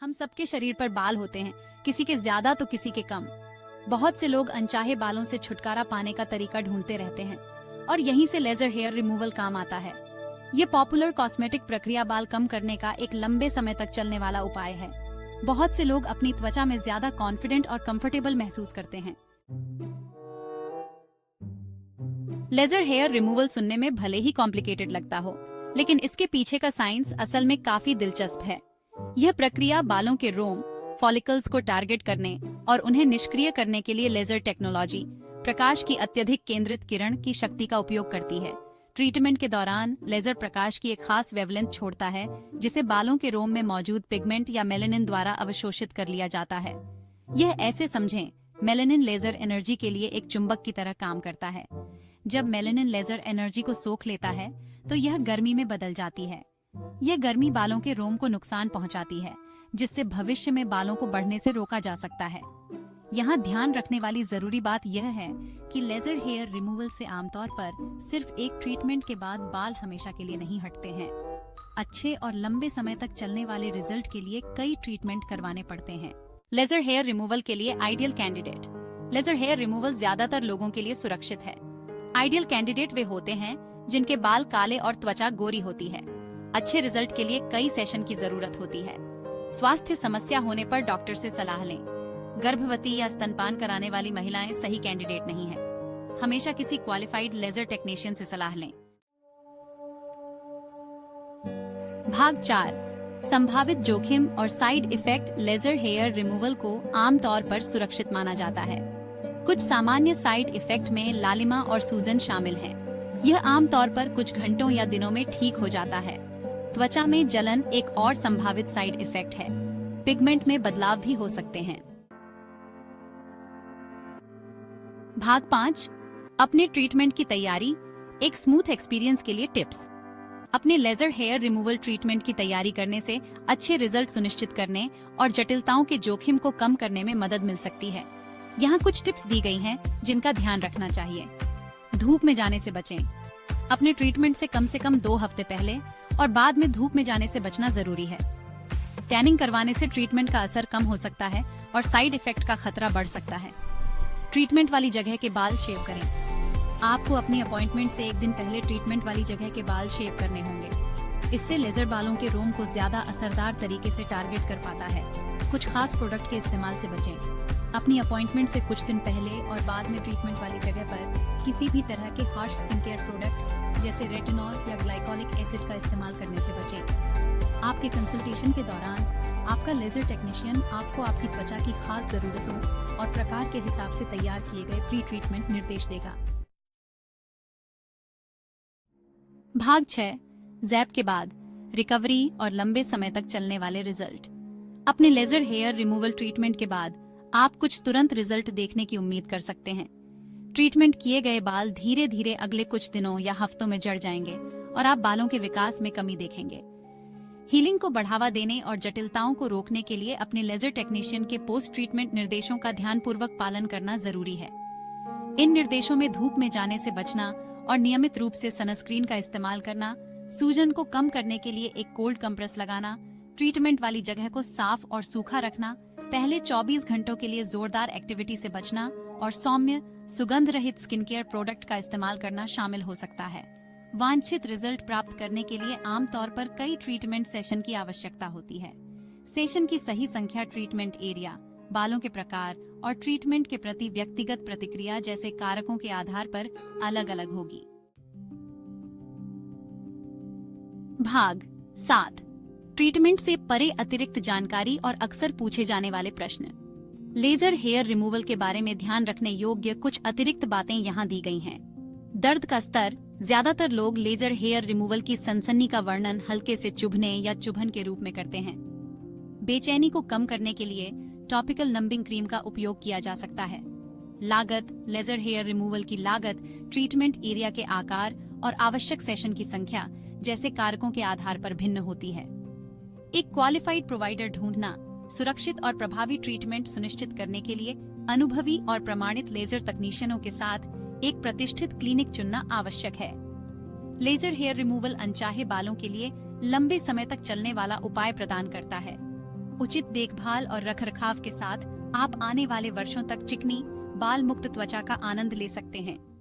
हम सबके शरीर पर बाल होते हैं, किसी के ज्यादा तो किसी के कम। बहुत से लोग अनचाहे बालों से छुटकारा पाने का तरीका ढूंढते रहते हैं और यहीं से लेजर हेयर रिमूवल काम आता है। ये पॉपुलर कॉस्मेटिक प्रक्रिया बाल कम करने का एक लंबे समय तक चलने वाला उपाय है। बहुत से लोग अपनी त्वचा में ज्यादा कॉन्फिडेंट और कंफर्टेबल महसूस करते हैं। लेजर हेयर रिमूवल सुनने में भले ही कॉम्प्लिकेटेड लगता हो, लेकिन इसके पीछे का साइंस असल में काफी दिलचस्प है। यह प्रक्रिया बालों के रोम फॉलिकल्स को टारगेट करने और उन्हें निष्क्रिय करने के लिए लेजर टेक्नोलॉजी, प्रकाश की अत्यधिक केंद्रित किरण की शक्ति का उपयोग करती है। ट्रीटमेंट के दौरान लेजर प्रकाश की एक खास वेवलेंथ छोड़ता है, जिसे बालों के रोम में मौजूद पिगमेंट या मेलानिन द्वारा अवशोषित कर लिया जाता है। यह ऐसे समझें, मेलानिन लेजर एनर्जी के लिए एक चुंबक की तरह काम करता है। जब मेलानिन लेजर एनर्जी को सोख लेता है तो यह गर्मी में बदल जाती है। यह गर्मी बालों के रोम को नुकसान पहुंचाती है, जिससे भविष्य में बालों को बढ़ने से रोका जा सकता है। यहाँ ध्यान रखने वाली जरूरी बात यह है कि लेजर हेयर रिमूवल से आमतौर पर सिर्फ एक ट्रीटमेंट के बाद बाल हमेशा के लिए नहीं हटते हैं। अच्छे और लंबे समय तक चलने वाले रिजल्ट के लिए कई ट्रीटमेंट करवाने पड़ते हैं। लेजर हेयर रिमूवल के लिए ideal candidate. Laser hair removal ज्यादातर लोगों के लिए सुरक्षित है। आइडियल कैंडिडेट वे होते हैं जिनके बाल काले और त्वचा गोरी होती है। अच्छे रिजल्ट के लिए कई सेशन की जरूरत होती है। स्वास्थ्य समस्या होने पर डॉक्टर से सलाह लें। गर्भवती या स्तनपान कराने वाली महिलाएं सही कैंडिडेट नहीं है। हमेशा किसी क्वालिफाइड लेजर टेक्नीशियन से सलाह लें। भाग 4, संभावित जोखिम और side effect. Laser hair removal को आमतौर पर सुरक्षित माना जाता है। कुछ सामान्य साइड इफेक्ट में लालिमा और सूजन शामिल हैं। यह आमतौर पर कुछ घंटों या दिनों में ठीक हो जाता है। त्वचा में जलन एक और संभावित साइड इफेक्ट है। पिगमेंट में बदलाव भी हो सकते हैं। भाग 5, अपने ट्रीटमेंट की तैयारी, एक स्मूथ एक्सपीरियंस के लिए टिप्स। अपने लेजर हेयर रिमूवल ट्रीटमेंट की तैयारी करने से अच्छे रिजल्ट सुनिश्चित करने और जटिलताओं के जोखिम को कम करने में मदद मिल सकती है। यहाँ कुछ टिप्स दी गई हैं जिनका ध्यान रखना चाहिए। धूप में जाने से बचें। अपने ट्रीटमेंट से कम 2 हफ्ते पहले और बाद में धूप में जाने से बचना जरूरी है। टैनिंग करवाने से ट्रीटमेंट का असर कम हो सकता है और साइड इफेक्ट का खतरा बढ़ सकता है। ट्रीटमेंट वाली जगह के बाल शेव करें। आपको अपनी अपॉइंटमेंट से एक दिन पहले ट्रीटमेंट वाली जगह के बाल शेव करने होंगे। इससे लेजर बालों के रोम को ज्यादा असरदार तरीके से टारगेट कर पाता है। कुछ खास प्रोडक्ट के इस्तेमाल से बचें। अपनी अपॉइंटमेंट से कुछ दिन पहले और बाद में ट्रीटमेंट वाली जगह पर किसी भी तरह के हार्श स्किन केयर प्रोडक्ट जैसे रेटिनॉल या ग्लाइकोलिक एसिड का इस्तेमाल करने से बचें। आपके कंसल्टेशन के दौरान आपका लेजर टेक्नीशियन आपको आपकी त्वचा की खास जरूरतों और प्रकार के हिसाब से तैयार किए गए प्री ट्रीटमेंट निर्देश देगा। भाग 6, जैप के बाद रिकवरी और लंबे समय तक चलने वाले रिजल्ट। अपने लेजर हेयर रिमूवल ट्रीटमेंट के बाद आप कुछ तुरंत रिजल्ट देखने की उम्मीद कर सकते हैं। ट्रीटमेंट किए गए बाल धीरे धीरे अगले कुछ दिनों या हफ्तों में झड़ जाएंगे और आप बालों के विकास में कमी देखेंगे। हीलिंग को बढ़ावा देने और जटिलताओं को रोकने के लिए अपने लेजर टेक्नीशियन के पोस्ट ट्रीटमेंट निर्देशों का ध्यानपूर्वक पालन करना जरूरी है। इन निर्देशों में धूप में जाने से बचना और नियमित रूप से सनस्क्रीन का इस्तेमाल करना, सूजन को कम करने के लिए एक कोल्ड कंप्रेस लगाना, ट्रीटमेंट वाली जगह को साफ और सूखा रखना, पहले 24 घंटों के लिए जोरदार एक्टिविटी से बचना और सौम्य सुगंध रहित स्किन केयर प्रोडक्ट का इस्तेमाल करना शामिल हो सकता है। वांछित रिजल्ट प्राप्त करने के लिए आमतौर पर कई ट्रीटमेंट सेशन की आवश्यकता होती है। सेशन की सही संख्या, ट्रीटमेंट एरिया, बालों के प्रकार और ट्रीटमेंट के प्रति व्यक्तिगत प्रतिक्रिया जैसे कारकों के आधार पर अलग अलग होगी। भाग 7, ट्रीटमेंट से परे अतिरिक्त जानकारी और अक्सर पूछे जाने वाले प्रश्न। लेजर हेयर रिमूवल के बारे में ध्यान रखने योग्य कुछ अतिरिक्त बातें यहाँ दी गई हैं। दर्द का स्तर। ज्यादातर लोग लेजर हेयर रिमूवल की सनसनी का वर्णन हल्के से चुभने या चुभन के रूप में करते हैं। बेचैनी को कम करने के लिए टॉपिकल नंबिंग क्रीम का उपयोग किया जा सकता है। लागत। लेजर हेयर रिमूवल की लागत ट्रीटमेंट एरिया के आकार और आवश्यक सेशन की संख्या जैसे कारकों के आधार पर भिन्न होती है। एक क्वालिफाइड प्रोवाइडर ढूंढना। सुरक्षित और प्रभावी ट्रीटमेंट सुनिश्चित करने के लिए अनुभवी और प्रमाणित लेजर तकनीशियनों के साथ एक प्रतिष्ठित क्लिनिक चुनना आवश्यक है। लेजर हेयर रिमूवल अनचाहे बालों के लिए लंबे समय तक चलने वाला उपाय प्रदान करता है। उचित देखभाल और रखरखाव के साथ आप आने वाले वर्षों तक चिकनी, बाल मुक्त त्वचा का आनंद ले सकते हैं।